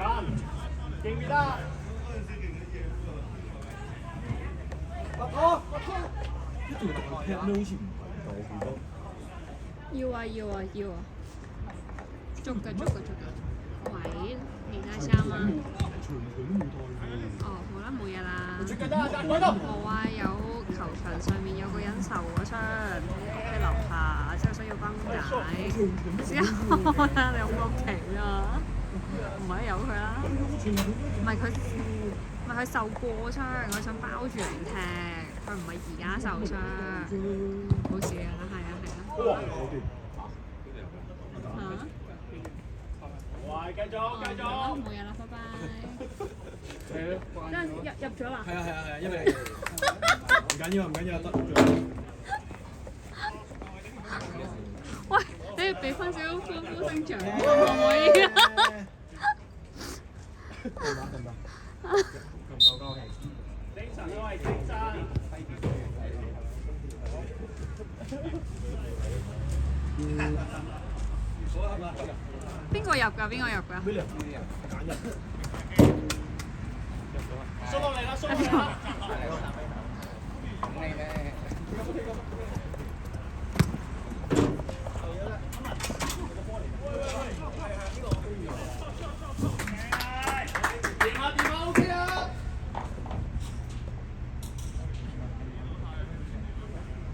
記唔記得？拔拖，拔拖。一條大踢咧，好似唔係夠好多。要啊！捉㗎。喂，你睇衫啊！哦，好啦，冇嘢啦。冇啊，有球場上面有個人受咗傷，屋企樓下之後需要繃帶，之後睇下你有冇期啊？唔係由佢啦，唔係佢受過傷，佢想包住嚟踢，佢唔係而家受傷，冇事啊，係啊。喂，繼續。冇嘢啦，拜拜。入咗啦。係啊，因為唔緊要，得咗。喂，你要俾翻少少歡呼聲獎可唔可以啊？咁高興。精神都係精神。邊個入㗎？揀入。縮落嚟啦！電話 OK 啊！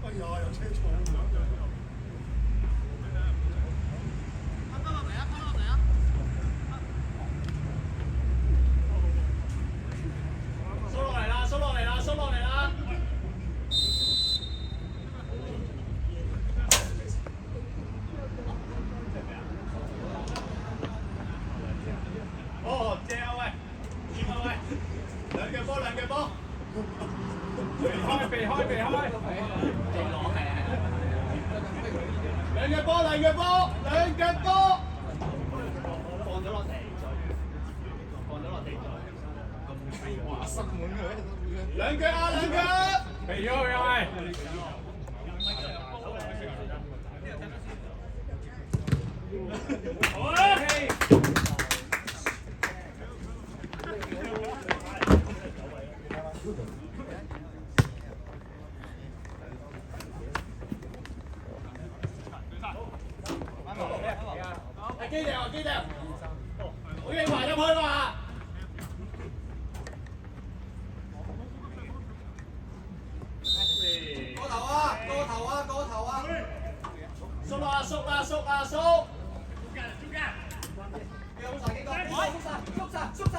哎呀，有車坐。收落嚟啦！哦，正啊喂！掂啊喂！兩腳波！避開！兩腳波！放咗落地哇！塞滿佢！兩腳！避咗佢啊喂！好啊！基地，好嘢，埋入去嘛！過頭啊！縮啊！中間！好晒幾個？縮晒！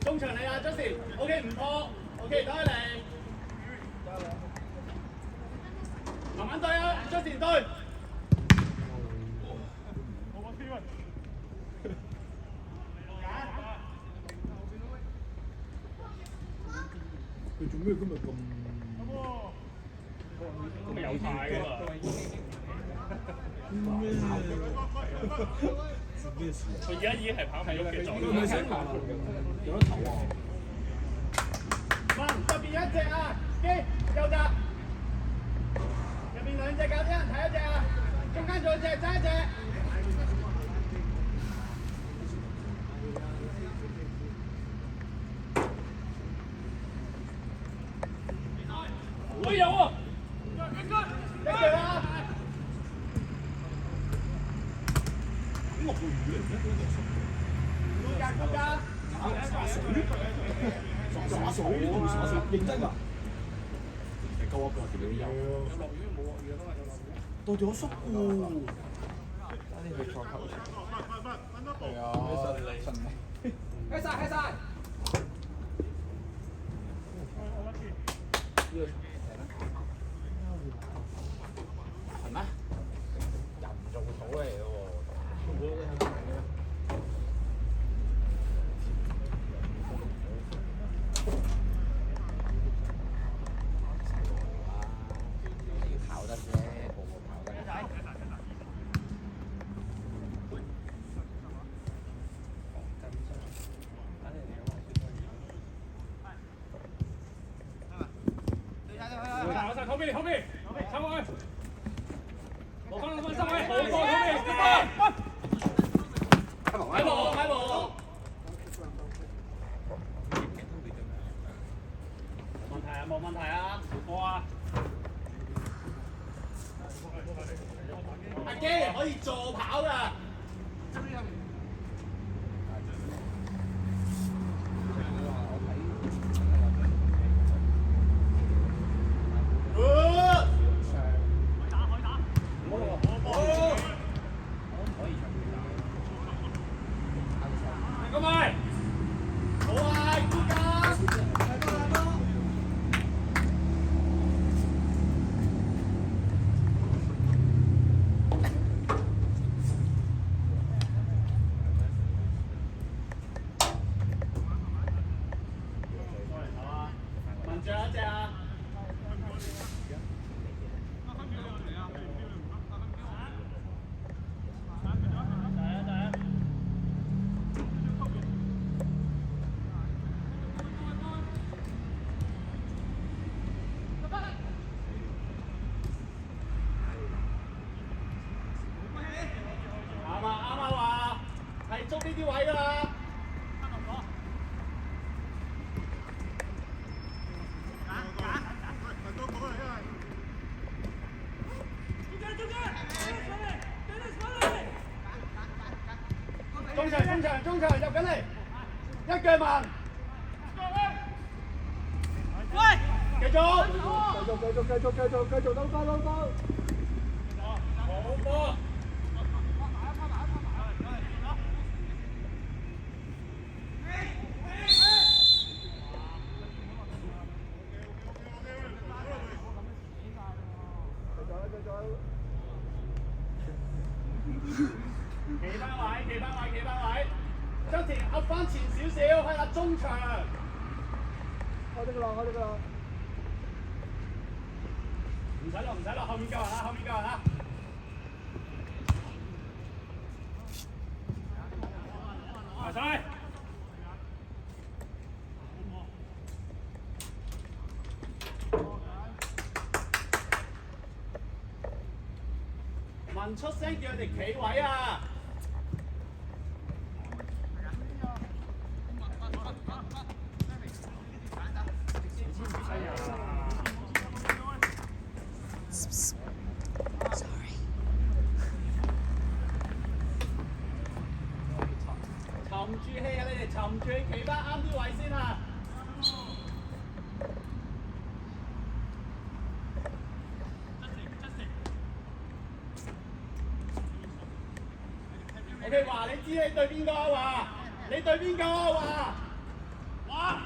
中場嚟啦 ，Justin，OK 唔破 ，OK 打嚟，慢慢對啊 ，Justin 對。佢做咩今日咁？咁有態㗎嘛？咩事？佢而家已經係跑唔喐嘅狀態。有得投啊！入邊一隻啊，機右閘。入邊兩隻搞啲人睇一隻啊，中間仲有隻爭一隻。哎有啊！一腳啦！點落個雨嚟嘅？高價！灑水，認真㗎？你高一個條友。有落雨冇落雨啊？到咗縮喎。啱啲去錯球場。係啊，神嚟。開晒！係咩？人造土嚟嘅喎。跑得啫，個跑得。後邊，抽過去。攞翻3位，好過佢哋，開幕，開幕。冇問題啊，冇問題啊，過啊！阿基可以助跑㗎。捉呢啲位㗎啦！中場入緊嚟，一腳慢。喂！繼續兜收。好波！企翻位，將田壓翻前少少，係啦，中場。開得㗎啦。唔使落，後面夠人啦。埋晒。問出聲叫佢哋企位啊！沉住氣啊！你哋沉住氣，企翻啱啲位先啊！OK， 話你知你對邊個啊？你對邊個啊？話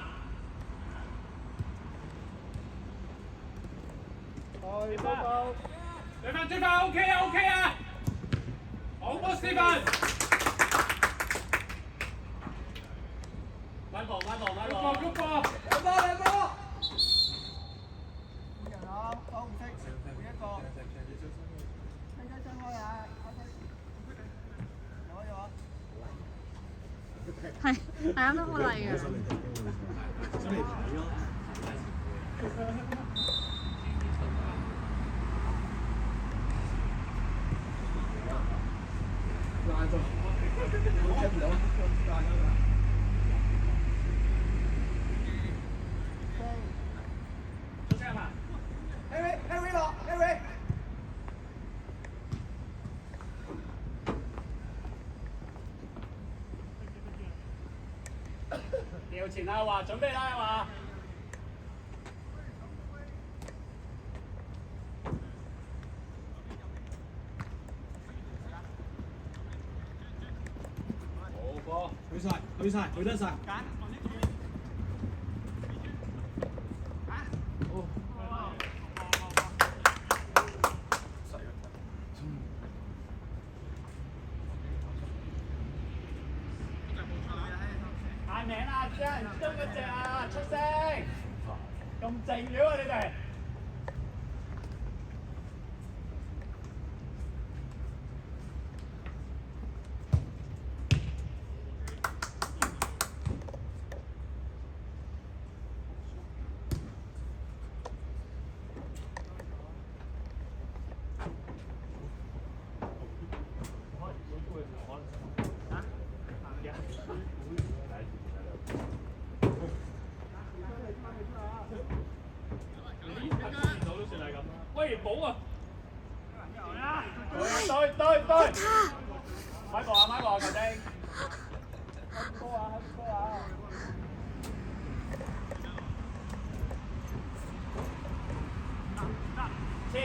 對翻 OK 啊！好波 Stephen。慢步，兩波。人啊，我唔識，每一個。張開啊！係，大家都好嚟㗎。調前啦，話準備啦，話。好波，去得晒。嗌名啊！真係唔中嗰隻啊！出聲！咁靜嘅喎你哋。威寶啊！對，買過啊，球精。高啊！切！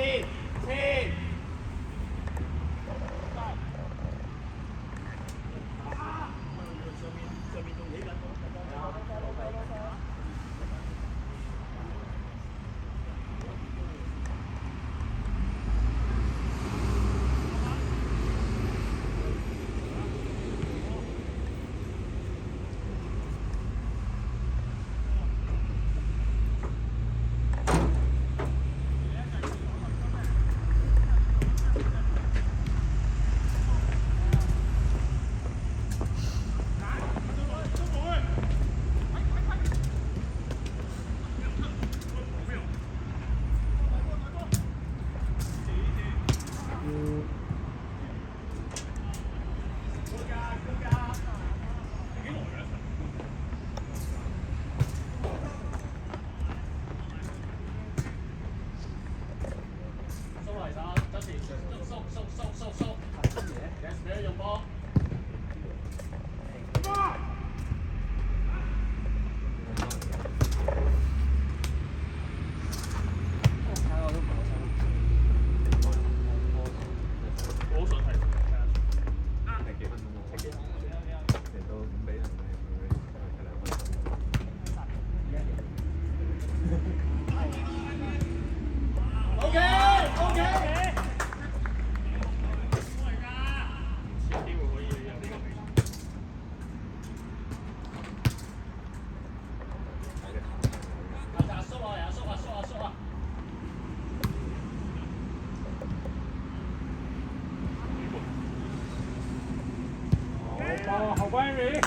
後歸你。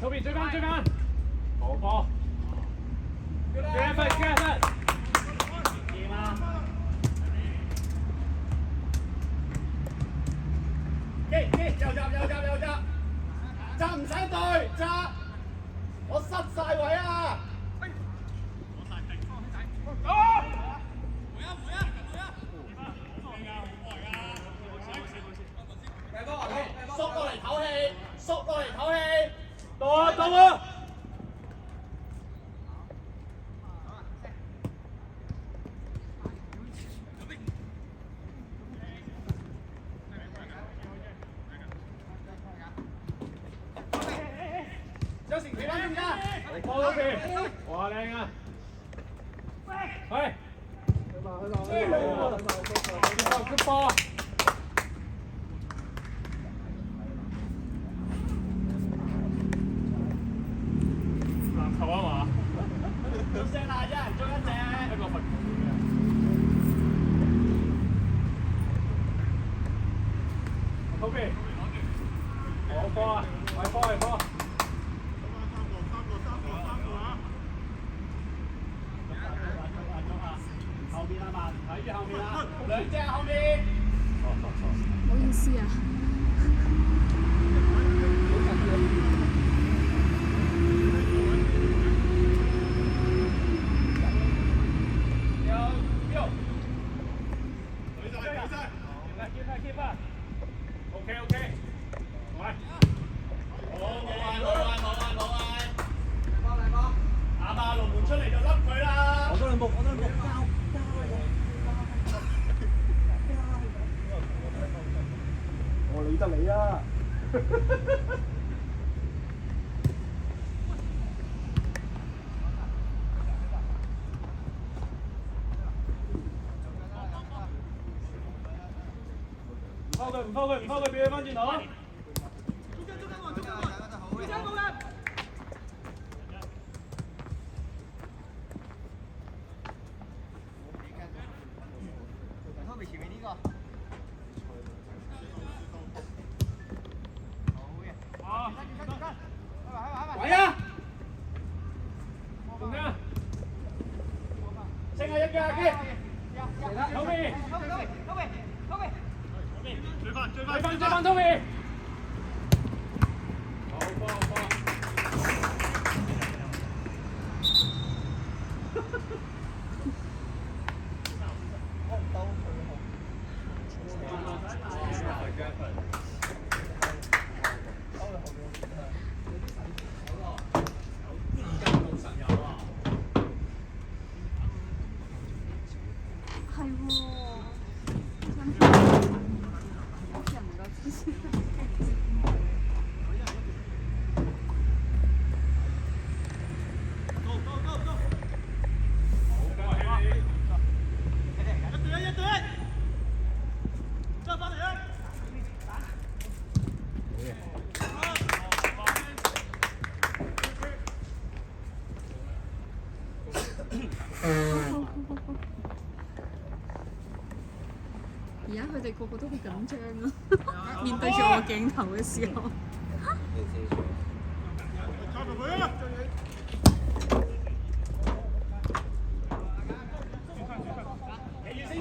逃避追翻，好波，追一分，掂啊！右閘唔使對，閘，我失晒位啊！縮落嚟唞氣，到啊！有時企翻中間，波嗰邊，哇靚啊！係，出波！籃球啊嘛？出聲啦！一人捉一隻。一個罰球嘅。後邊，好波啊！快波！後面啊嘛，睇住後面啊，兩隻後面。唔好意思啊。OK，喂，冇啊，阿爸龍門出嚟就笠佢啦。我都兩步，我理得你啊！唔拋佢，俾佢翻轉頭。喂啊！嘅，後面，追翻Tommy。好，幫。係喎，真係屋企人唔夠支持。而家佢哋個個都好緊張啊！面對住我鏡頭嘅時候。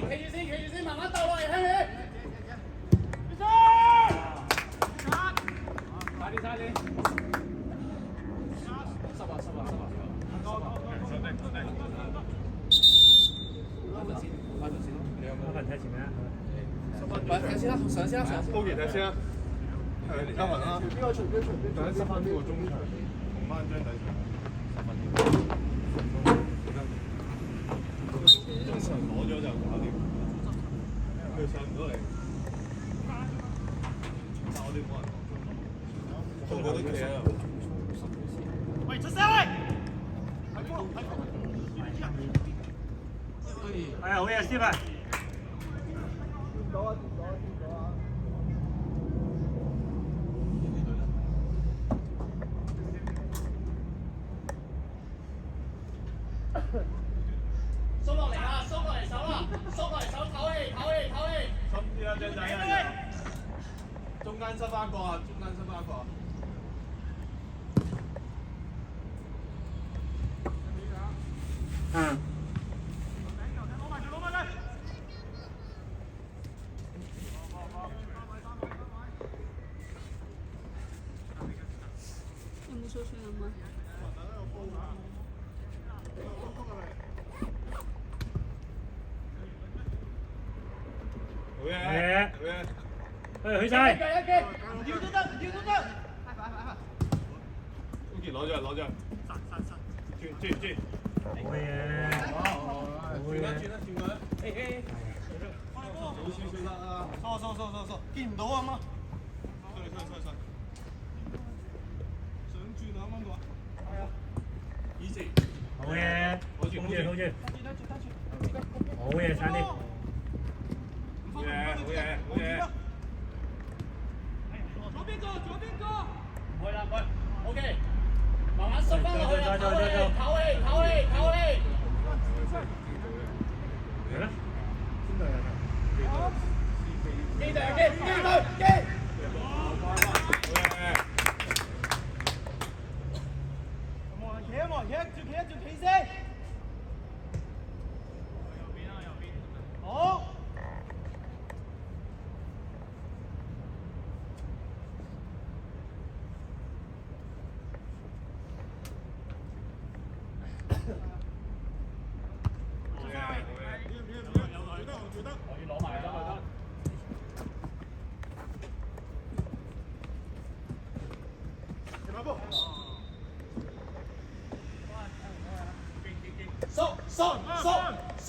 企住先，慢慢鬥落嚟，聽你。差啲。濕啊！睇前面啊！睇先啦，上先啦。高傑睇先啦。係李嘉文啦。邊個出？等陣10分鐘個中場，同翻張底場10分鐘。攞咗就搞掂。佢上唔到嚟。但我哋冇人講。個個都企喺度。喂，出聲喂！係好嘢，Stephen。縮落嚟啦，縮落嚟手啦，縮落嚟手，唞氣。深啲啦，張仔啊！中間塞翻個啊！嗯。有冇水飲啊？好嘢！去晒。要都得。高傑攞咗。轉。好嘢！轉佢。好少得啦。疏，見唔到啊嘛。衰。想轉啊，啱啱話。Easy。好嘢！好住。好嘢，差啲。好嘢。左邊個？去啦，OK，慢慢縮翻落去啦，唞氣。嚟啦！機隊。企先。好。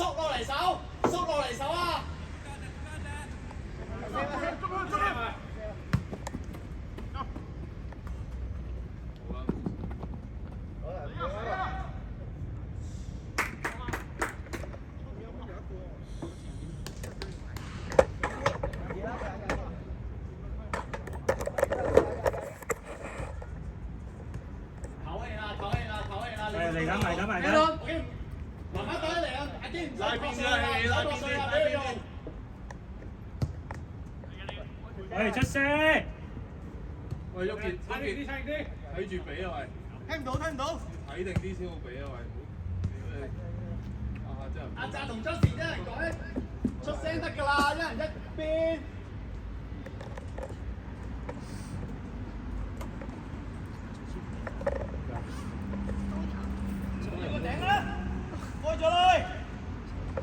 縮落嚟手啊！嚟緊。慢慢打嚟啊！阿堅唔使撲上啦，唔使撲上啦，俾佢用。喂，出聲！喂，喐啲，睇住俾啊喂！聽唔到。睇定啲先好俾啊喂！阿澤同 Justin 一人改，出聲得㗎啦，一人一邊。個頂啦，開咗啦！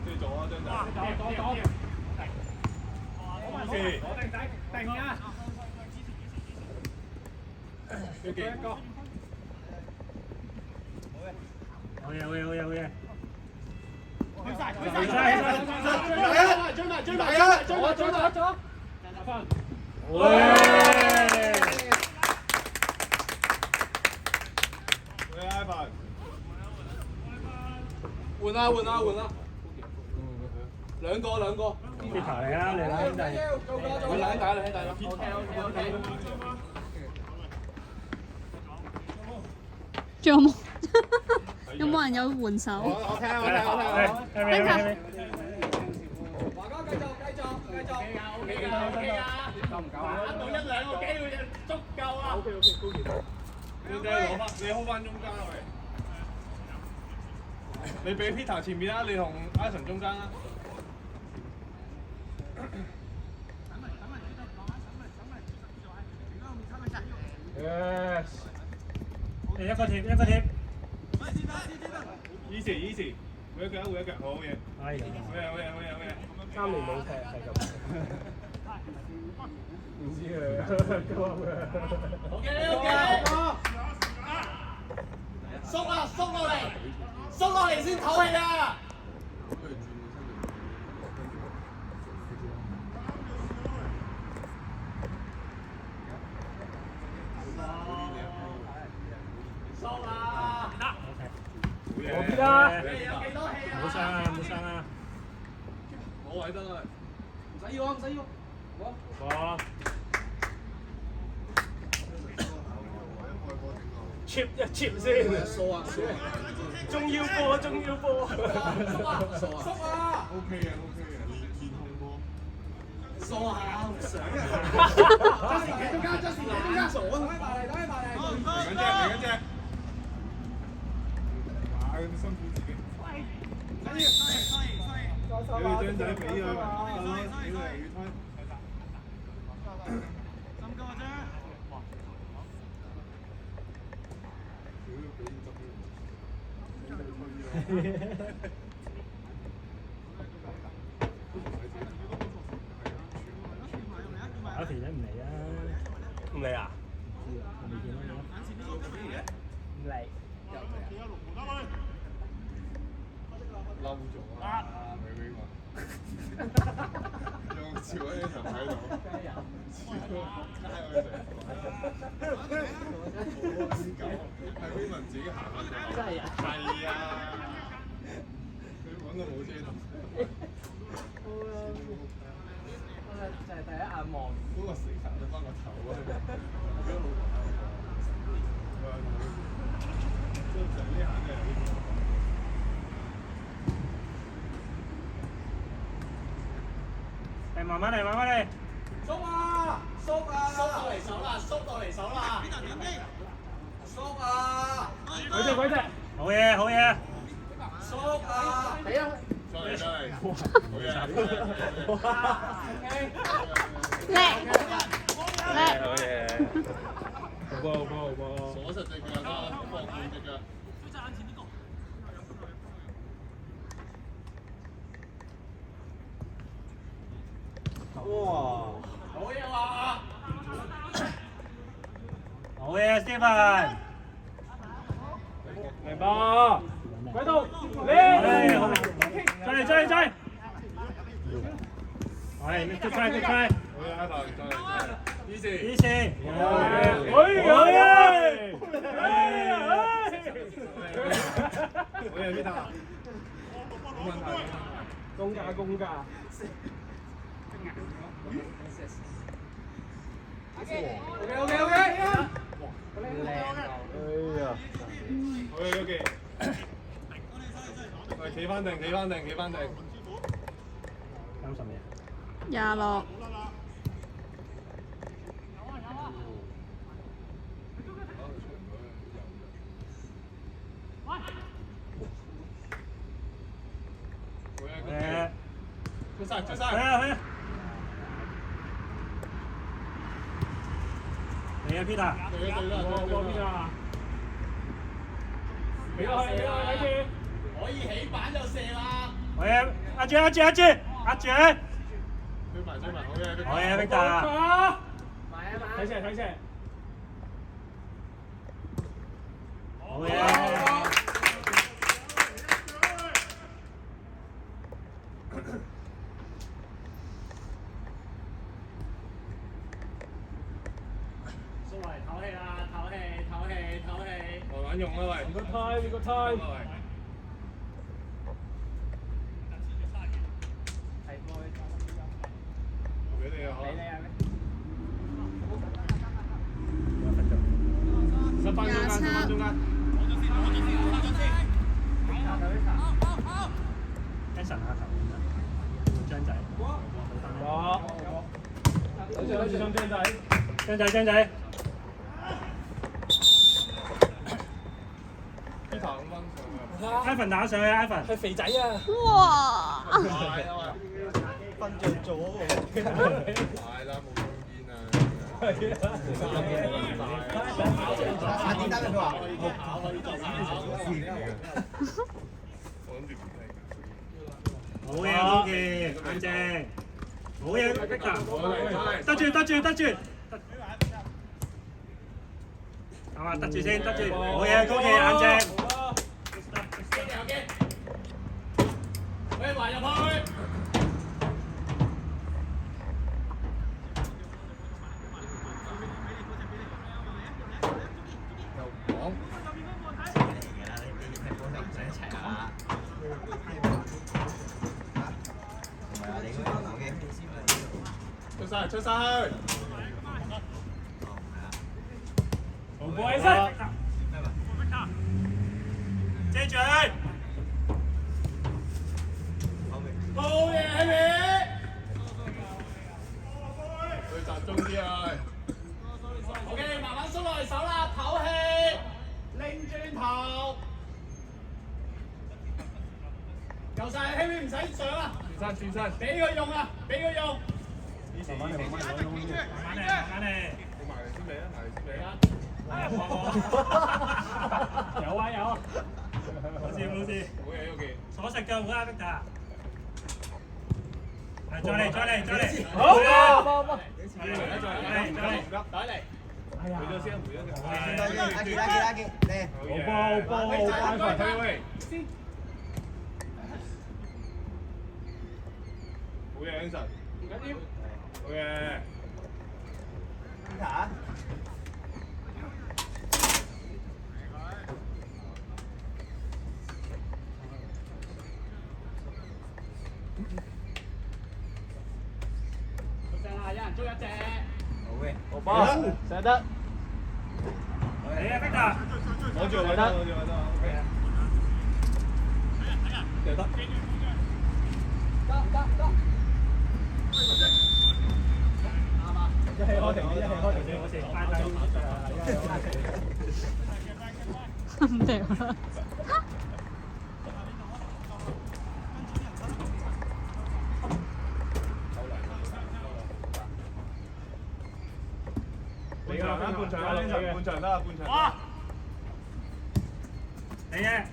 追咗啊，張仔。講。我定啊！要幾個？好嘢！去晒！追埋！喂！喂 ，iPad。換啦！兩個。Peter 嚟啦，嚟啦兄弟！兄弟啦。OK。仲有冇？有冇人有援手？我聽。華哥繼續。OK 啊！打到1、2個機會就足夠啊！ OK，高傑。張仔攞翻，你 hold 翻中間啦喂。你俾 Peter 前面啦，你同 Ison 中間啦。Yes。一個貼。Easy，每一腳，好嘢。係。好嘢。3年冇踢係咁。唔知佢。OK。縮落嚟先唞氣啊！縮啊！我知啦。你有幾多氣啊？冇聲啊！我位得啦。唔使要。哇！chip 先。數啊！仲要播。縮啊 OK 嘅，健康波。數下唔想Justin企中間。傻啊！拉埋嚟。停緊隻。哇！咁辛苦自己。你張仔俾佢，俾佢嚟越推。阿肥仔唔嚟啊！唔嚟啊？未見到你。唔嚟。嬲咗啊！美美話，用朝喺呢場睇到，朝加佢哋，係 Raymond 自己行下就真係啊！係啊！佢揾到冇遮頭。就係第一眼望。嗰個死行咗翻個頭啊！即係呢下真係有啲。慢慢嚟。縮到嚟手啦！縮啊！鬼隻。好嘢。縮啊！嚟啊！真係，好嘢！好波。鎖實隻腳啦，放半隻腳。哇！好嘢啊！好嘢 ，Stephen。明白。鬼到，嚟！追！係，good try。好嘢，一排，easy。好嘢，Peter。冇問題。公價。OK。好嘢，Yogi。喂，企翻定。 26。晒，追晒。係啊係啊。嚟啊 Peter！對啦，俾落去，睇住。可以起板就射啦。係啊，壓住！追埋，好嘅 Peter！睇射。好嘢！蘇維唞氣啦，唞氣。慢慢用啦，喂。你個 time。俾你啊！27中間。Jason 下球，張仔。張仔。Ivan 打上去 ，Ivan。係肥仔啊！哇！瞓着咗喎。係啦，冇中堅啊。點解佢話？我諗住唔聽。好嘢，高傑，冷靜。好嘢 ，Peter。得住。係嘛？得住先，得住。好嘢，高傑，冷靜。喂，埋入去。出晒去！好波起身，遮住佢。好嘢，起面。去集中啲啊！OK， 慢慢縮落嚟手啦，唞氣，擰轉頭。夠晒，起面唔使上啦。轉身。俾佢用啊，俾佢用。慢慢嚟。你埋嚟先嚟啊！有。冇事。好嘢，OK。鎖實夠好啊 ，Peter。係，再嚟。好。再嚟。回咗先。好波，喂。好嘢 ，Anson。唔緊要。好嘢。有人捉一隻。好波，射得。嚟啊 ，Peter！攞住我得。得。一氣開停先，唔掉啦！半場得，半場。哇！嚟嘅，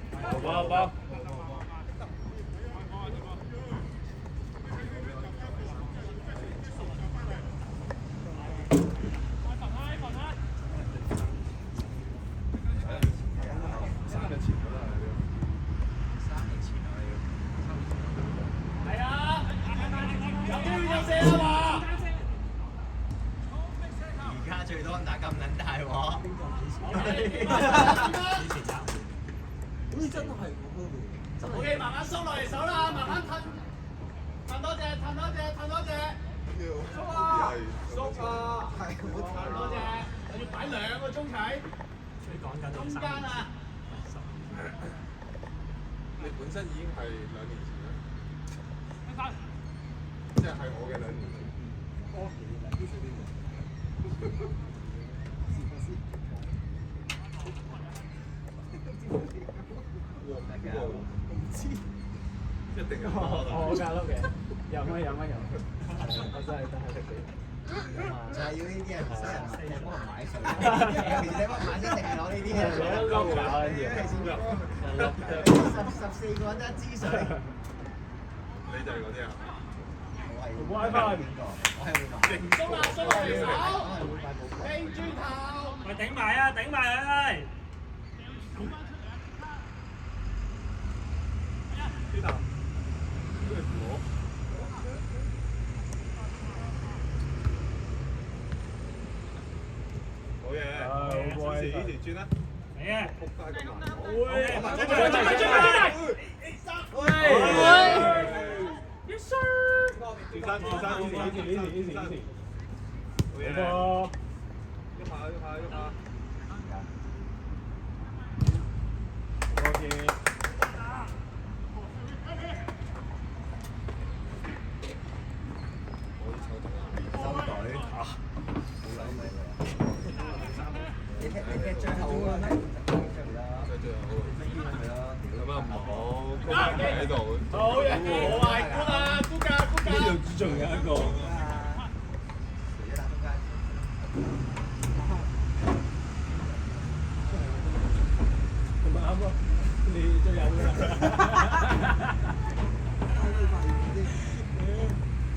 好。係啊，有機會就射啊嘛！而家最多人打咁撚大鑊，OK， 慢慢縮落嚟手啦，慢慢褪多隻，縮啊！褪多隻，我要擺2個鐘睇。中間啊！你本身已經係2年前啦，即係我嘅2年前。一定有。我格碌嘅，有乜有。我真係食死。就係要呢啲人唔使人幫人買水。其實你幫買水淨係攞呢啲嘅。碌搞跟住。14個人得一支水。你就係嗰啲啊？我係會買。鬆啦手，擰轉頭。咪頂埋啊！頂埋佢！邊頭？都係我。好嘢！以前轉啦。嚟啊！撲街咁難。轉身，好嘢！喐下。你踢最後嗰個咩？咁啊唔好，高喺度。好嘢，好啊，估啦，估價。呢度仲有一個。咁咪啱咯，你最有㗎啦。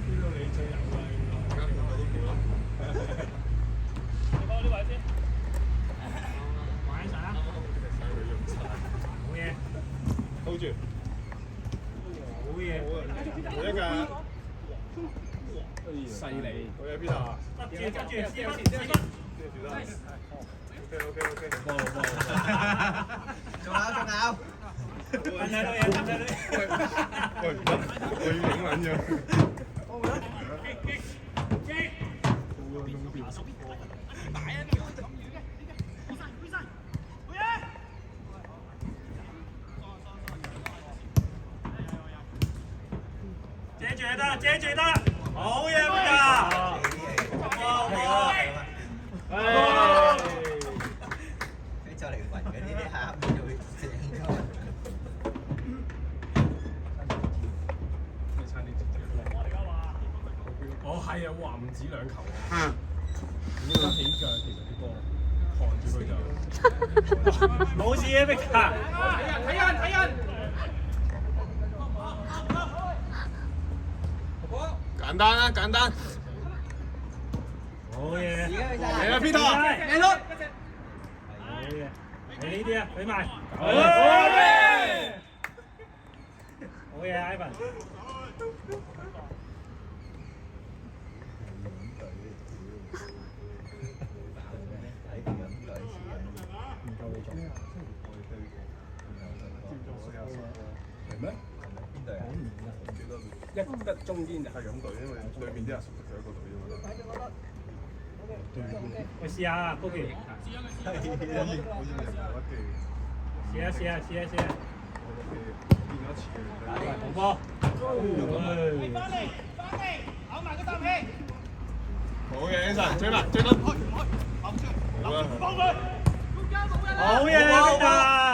呢個你最有㗎應該。你幫我呢位先。玩曬啦！好嘢！ hold 住。好嘢！好一㗎。犀利。好嘢邊啊？執住，4分。住啦。OK。幫。仲咬。等睇到嘢。喂唔得，我要影撚咗。遮住得，好嘢㗎！哇！佢就嚟暈嘅呢啲下面就會正咗。哦係啊，哇唔止2球啊！點解起腳其實啲波看住佢就冇事嘅，碧達。睇人。簡單。好嘢！嚟啦，Peter，嚟咯！好嘢！你呢啲啊，俾埋。好嘢，Ivan。係咩？邊隊啊？一得中間就係咁隊，因為對面啲人熟悉佢一個隊啫嘛。喂，試下高橋。好似唔係乜嘅。試下。見咗一次嘅。好波。翻嚟，咬埋個啖氣。好嘅，Anson，追啦。好啦。好嘢，碧達。